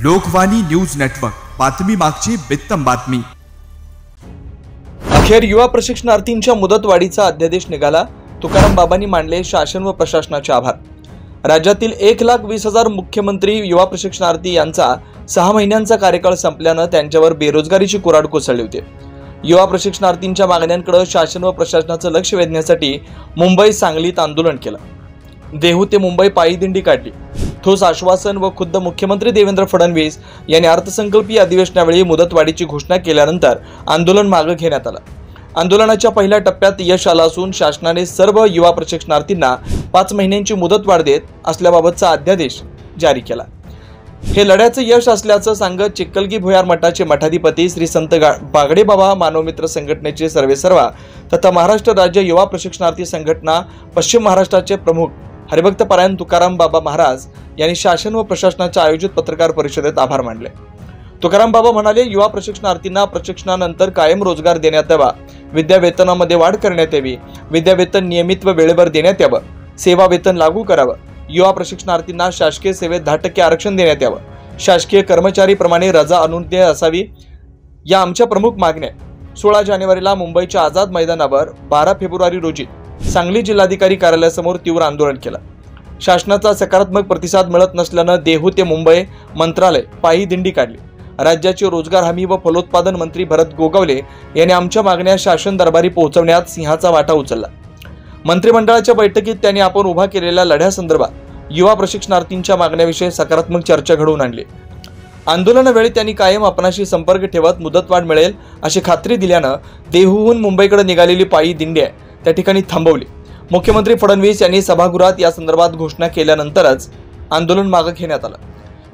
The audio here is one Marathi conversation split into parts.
लोकवाणी न्यूज नेटवर्क, बातमी मागची बित्तम बातमी। अखेर युवा प्रशिक्षणार्थींच्या मुदतवाढीचा अध्यादेश निघाला। तुकाराम बाबांनी मानले शासन व प्रशासनाचे आभार। राज्यातील 1,20,000 मुख्यमंत्री युवा प्रशिक्षणार्थी यांचा 6 महिन्यांचा कार्यकाळ संपल्याने त्यांच्यावर बेरोजगारीची कुऱ्हाड कोसळली होती। युवा प्रशिक्षणार्थींच्या मागण्यांकडे शासन व प्रशासनाचे लक्ष वेधण्यासाठी मुंबई सांगलीत आंदोलन केलं। देहू ते मुंबई पायी दिंडी काढली। ठोस आश्वासन व खुद्द मुख्यमंत्री देवेंद्र फडणवीस यांनी अर्थसंकल्पीय अधिवेशनावेळी मुदतवाढीची घोषणा केल्यानंतर आंदोलन मागे घेण्यात आलं। आंदोलनाच्या पहिल्या टप्प्यात यश आलं असून शासनाने सर्व युवा प्रशिक्षणार्थींना 5 महिन्यांची मुदतवाढ देत असल्याबाबतचा अध्यादेश जारी केला। हे लढ्याचं यश असल्याचं सांगत चिक्कलगी भुयार मठाचे मठाधिपती श्री संत बागडेबाबा मानवमित्र संघटनेचे सर्वेसर्वा तथा महाराष्ट्र राज्य युवा प्रशिक्षणार्थी संघटना पश्चिम महाराष्ट्राचे प्रमुख हरिभक्त परायण तुकाराम बाबा महाराज यांनी शासन व प्रशासनाच्या आयोजित पत्रकार परिषदेत आभार मानले। तुकाराम बाबा म्हणाले, युवा प्रशिक्षणार्थींना प्रशिक्षणानंतर कायम रोजगार देण्यात यावा, विद्या वेतनामध्ये वाढ करण्यात यावी, विद्या वेतन नियमित व वेळेवर देण्यात यावं, सेवा वेतन लागू करावं, युवा प्रशिक्षणार्थींना शासकीय सेवेत 10% आरक्षण देण्यात यावं, शासकीय कर्मचारीप्रमाणे रजा अनुज्ञेय असावी, या आमच्या प्रमुख मागण्या। 16 जानेवारीला मुंबईच्या आझाद मैदानावर, 12 फेब्रुवारी रोजी सांगली जिल्हाधिकारी कार्यालयासमोर तीव्र आंदोलन केलं। शासनाचा सकारात्मक प्रतिसाद मिळत नसल्याने देहू ते मुंबई मंत्रालय पायी दिंडी काढली। राज्याचे रोजगार हमी व फलोत्पादन मंत्री भरत गोगावले यांनी आमच्या मागण्या शासन दरबारी पोहोचवण्यात सिंहाचा वाटा उचलला। मंत्रिमंडळाच्या बैठकीत त्यांनी आपण उभा केलेल्या लढ्यासंदर्भात युवा प्रशिक्षणार्थींच्या मागण्याविषयी सकारात्मक चर्चा घडवून आणली। आंदोलनावेळी त्यांनी कायम आपणाशी संपर्क ठेवत मुदतवाढ मिळेल अशी खात्री दिल्यानं देहूहून मुंबईकडे निघालेली पायी दिंडी त्या ठिकाणी थांबवली। मुख्यमंत्री फडणवीस यांनी सभागृहात या संदर्भात घोषणा केल्यानंतरच आंदोलन मागे घेण्यात आलं।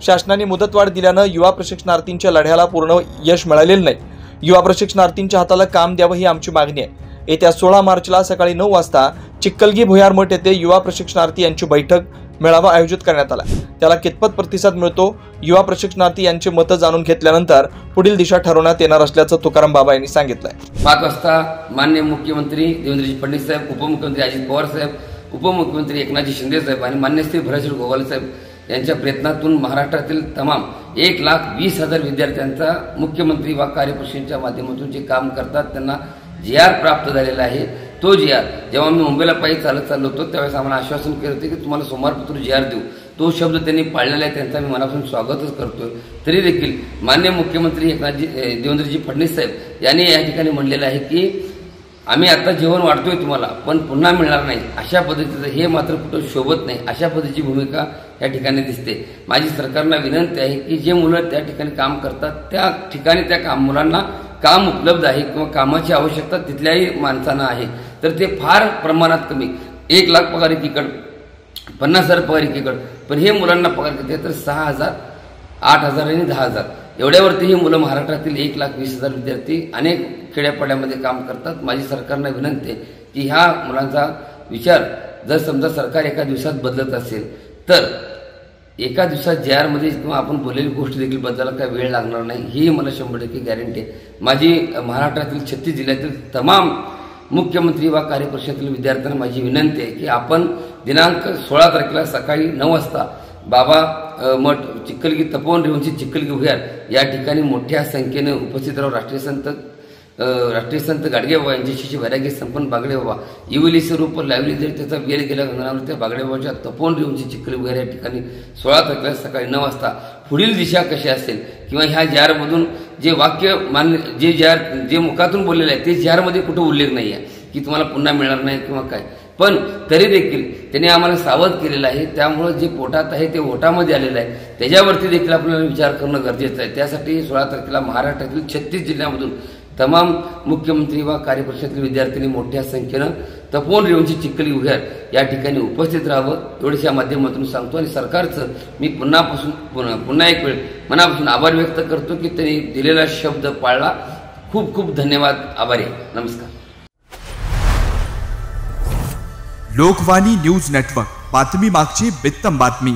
शासनाने मुदतवाढ दिल्यानं युवा प्रशिक्षणार्थींच्या लढ्याला पूर्ण यश मिळालेलं नाही। युवा प्रशिक्षणार्थींच्या हाताला काम द्यावं ही आमची मागणी आहे। येत्या 16 मार्चला सकाळी 9 वाजता चिक्कलगी भुयार मठ येथे युवा प्रशिक्षणार्थी यांची बैठक मेळावा आयोजित करण्यात आला। त्याला कितपत प्रतिसाद मिळतो, युवा प्रशिक्षणार्थी यांची मतं जाणून घेतल्यानंतर पुढील दिशा ठरवण्यात येणार असल्याचं तुकाराम बाबा यांनी सांगितलंय। 5 वाजता माननीय मुख्यमंत्री देवेंद्रजी फडणवीस साहेब, उपमुख्यमंत्री अजित पवार साहेब, उपमुख्यमंत्री एकनाथजी शिंदे साहेब आणि मान्य श्री भरत गोगावले साहेब यांच्या प्रयत्नातून महाराष्ट्रातील तमाम 1,20,000 विद्यार्थ्यांचा मुख्यमंत्री वा कार्यपरिषदेच्या माध्यमातून जे काम करतात त्यांना GR प्राप्त झालेला आहे। तो GR जेव्हा आम्ही मुंबईला पायी चाललो होतो त्यावेळेस आम्हाला आश्वासन केलं होते की तुम्हाला सोमवारपासून GR देऊ। तो शब्द त्यांनी पाळलेला आहे, त्यांचा मी मनापासून स्वागतच करतोय। तरी देखील माननीय मुख्यमंत्री देवेंद्रजी फडणवीस साहेब यांनी या ठिकाणी म्हणलेलं आहे की आम्ही आता जेवण वाढतोय तुम्हाला पण पुन्हा मिळणार नाही, अशा पद्धतीचं हे मात्र कुठं शोभत नाही, अशा पद्धतीची भूमिका या ठिकाणी दिसते। माझी सरकारला विनंती आहे की जे मुलं त्या ठिकाणी काम करतात त्या ठिकाणी त्या मुलांना काम उपलब्ध आहे किंवा कामाची आवश्यकता तिथल्याही माणसांना आहे तर ते फार प्रमाणात कमी 1 लाख पगार एकीकडे, 50,000 पगार एकीकडे, पण हे मुलांना पगार किती तर 6,000, 8,000 आणि 10,000 एवढ्यावरती ही मुलं महाराष्ट्रातील 1,20,000 विद्यार्थी अनेक खेड्यापाड्यामध्ये काम करतात। माझी सरकारला विनंती आहे की ह्या मुलांचा विचार जर समजा सरकार एका दिवसात बदलत असेल तर एका दिवसात GR मध्ये किंवा आपण बोललेली गोष्ट देखील बदलायला काही वेळ लागणार नाही, ही मला 100% गॅरंटी आहे। माझी महाराष्ट्रातील 36 जिल्ह्यातील तमाम मुख्यमंत्री वा कार्यपरिषदेतील विद्यार्थ्यांना माझी विनंती आहे की आपण दिनांक 16 तारखेला सकाळी 9 वाजता बाबा मठ चिक्कलगी तपोवन रेवंची चिक्कलगी भुयार या ठिकाणी मोठ्या संख्येने उपस्थित राहून राष्ट्रीय संत गाडगेबाबा यांचे शिष्य वैरागी संपन्न बागडेबाबा इवली स्वरूप लावली जरी त्याचा वेळ गेल्या गंगानावर त्या बागडेबाबाच्या तपोवन रेवंची चिक्कलगी भुयार या ठिकाणी 16 तारखेला सकाळी 9 वाजता पुढील दिशा कशी असेल किंवा ह्या GR मधून जे वाक्य मान्य जे मुखातून बोललेलं आहे ते GR मध्ये कुठं उल्लेख नाही आहे की तुम्हाला पुन्हा मिळणार नाही किंवा काय, पण तरी देखील त्यांनी आम्हाला सावध केलेलं आहे। त्यामुळे जे पोटात आहे ते ओटामध्ये आलेलं आहे, त्याच्यावरती देखील आपल्याला विचार करणं गरजेचं आहे। त्यासाठी 16 तारखेला महाराष्ट्रातील 36 जिल्ह्यामधून तमाम मुख्यमंत्री वा कार्यपरिषदेतील विद्यार्थ्यांनी मोठ्या संख्येनं तपोवन रेवंची चिक्कलगी भुयार या ठिकाणी उपस्थित राहावं एवढ्याच या माध्यमातून सांगतो आणि सरकारचं मी पुन्हा एक वेळ मनापासून आभार व्यक्त करतो की त्यांनी दिलेला शब्द पाळला। खूप खूप धन्यवाद, आभारी आहे। नमस्कार। लोकवाणी न्यूज नेटवर्क, बातमी मागची बित्तम बातमी।